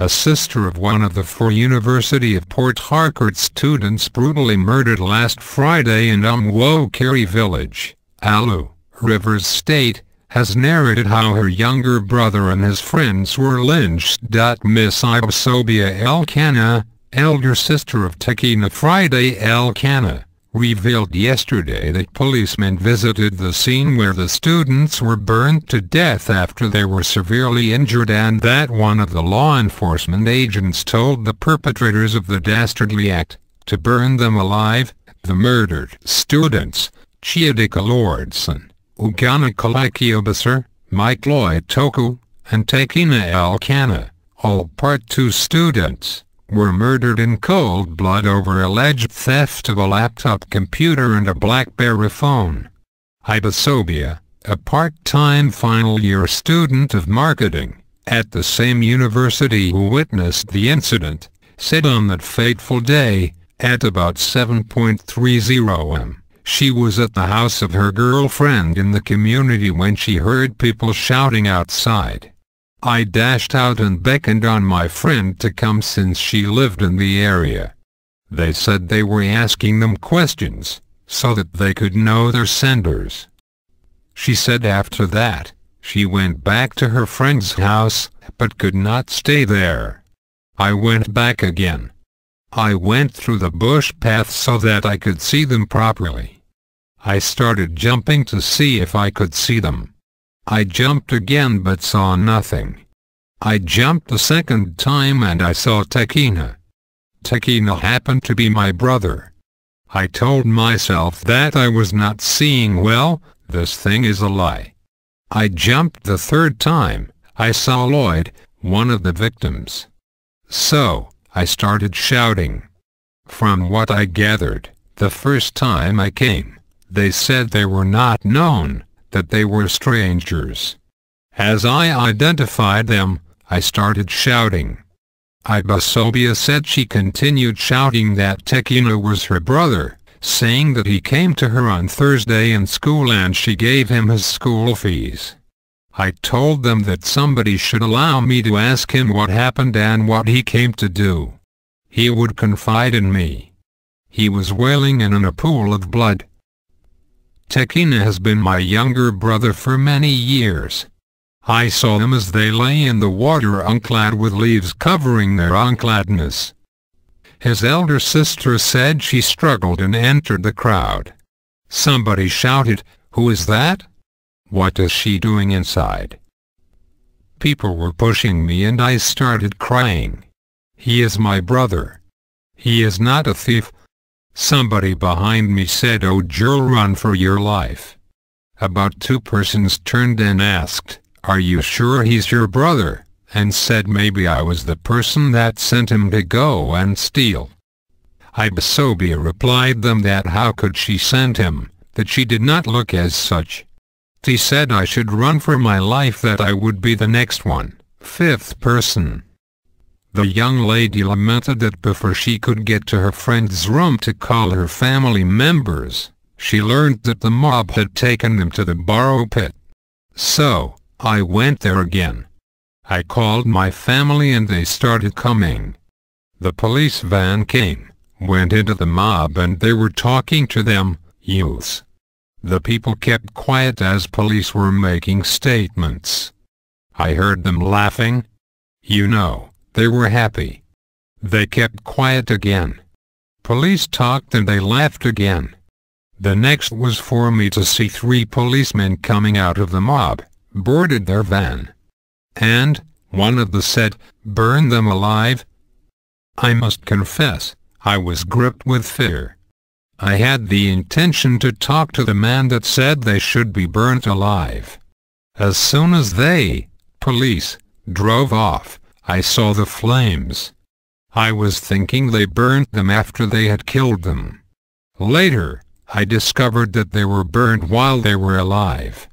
A sister of one of the 4 University of Port Harcourt students brutally murdered last Friday in Umuokiri village, Aluu, Rivers State, has narrated how her younger brother and his friends were lynched.Miss Ibisobia Elkanah, elder sister of Tekena Friday Elkanah, revealed yesterday that policemen visited the scene where the students were burned to death after they were severely injured, and that one of the law enforcement agents told the perpetrators of the dastardly act to burn them alive. The murdered students, Chiadika Lordson, Ugonna Kelechi Obusor, Lloyd Toku, and Tekena Elkanah, all Part 2 students, were murdered in cold blood over alleged theft of a laptop computer and a BlackBerry phone. Ibisobia, a part-time final-year student of marketing at the same university who witnessed the incident, said on that fateful day, at about 7:30 am, she was at the house of her girlfriend in the community when she heard people shouting outside. I dashed out and beckoned on my friend to come since she lived in the area. They said they were asking them questions, so that they could know their senders. She said after that, she went back to her friend's house, but could not stay there. I went back again. I went through the bush path so that I could see them properly. I started jumping to see if I could see them. I jumped again but saw nothing. I jumped the second time and I saw Tekena. Tekena happened to be my brother. I told myself that I was not seeing well, this thing is a lie. I jumped the third time, I saw Lloyd, one of the victims. So, I started shouting. From what I gathered, the first time I came, they said they were not known, that they were strangers. As I identified them, I started shouting. Ibisobia said she continued shouting that Tekena was her brother, saying that he came to her on Thursday in school and she gave him his school fees. I told them that somebody should allow me to ask him what happened and what he came to do. He would confide in me. He was wailing and in a pool of blood. Tekena has been my younger brother for many years. I saw them as they lay in the water unclad with leaves covering their uncladness. His elder sister said she struggled and entered the crowd. Somebody shouted, "Who is that? What is she doing inside?" People were pushing me and I started crying. He is my brother. He is not a thief. Somebody behind me said, "Oh girl, run for your life." About 2 persons turned and asked, "Are you sure he's your brother?" and said maybe I was the person that sent him to go and steal. Ibisobia replied them that how could she send him, that she did not look as such. She said I should run for my life, that I would be the next one. 5th person. The young lady lamented that before she could get to her friend's room to call her family members, she learned that the mob had taken them to the borrow pit. So, I went there again. I called my family and they started coming. The police van came, went into the mob and they were talking to them, youths. The people kept quiet as police were making statements. I heard them laughing. You know, they were happy. They kept quiet again. Police talked and they laughed again. The next was for me to see 3 policemen coming out of the mob, boarded their van. And, one of them said, "Burn them alive." I must confess, I was gripped with fear. I had the intention to talk to the man that said they should be burnt alive. As soon as they, police, drove off, I saw the flames. I was thinking they burnt them after they had killed them. Later, I discovered that they were burned while they were alive.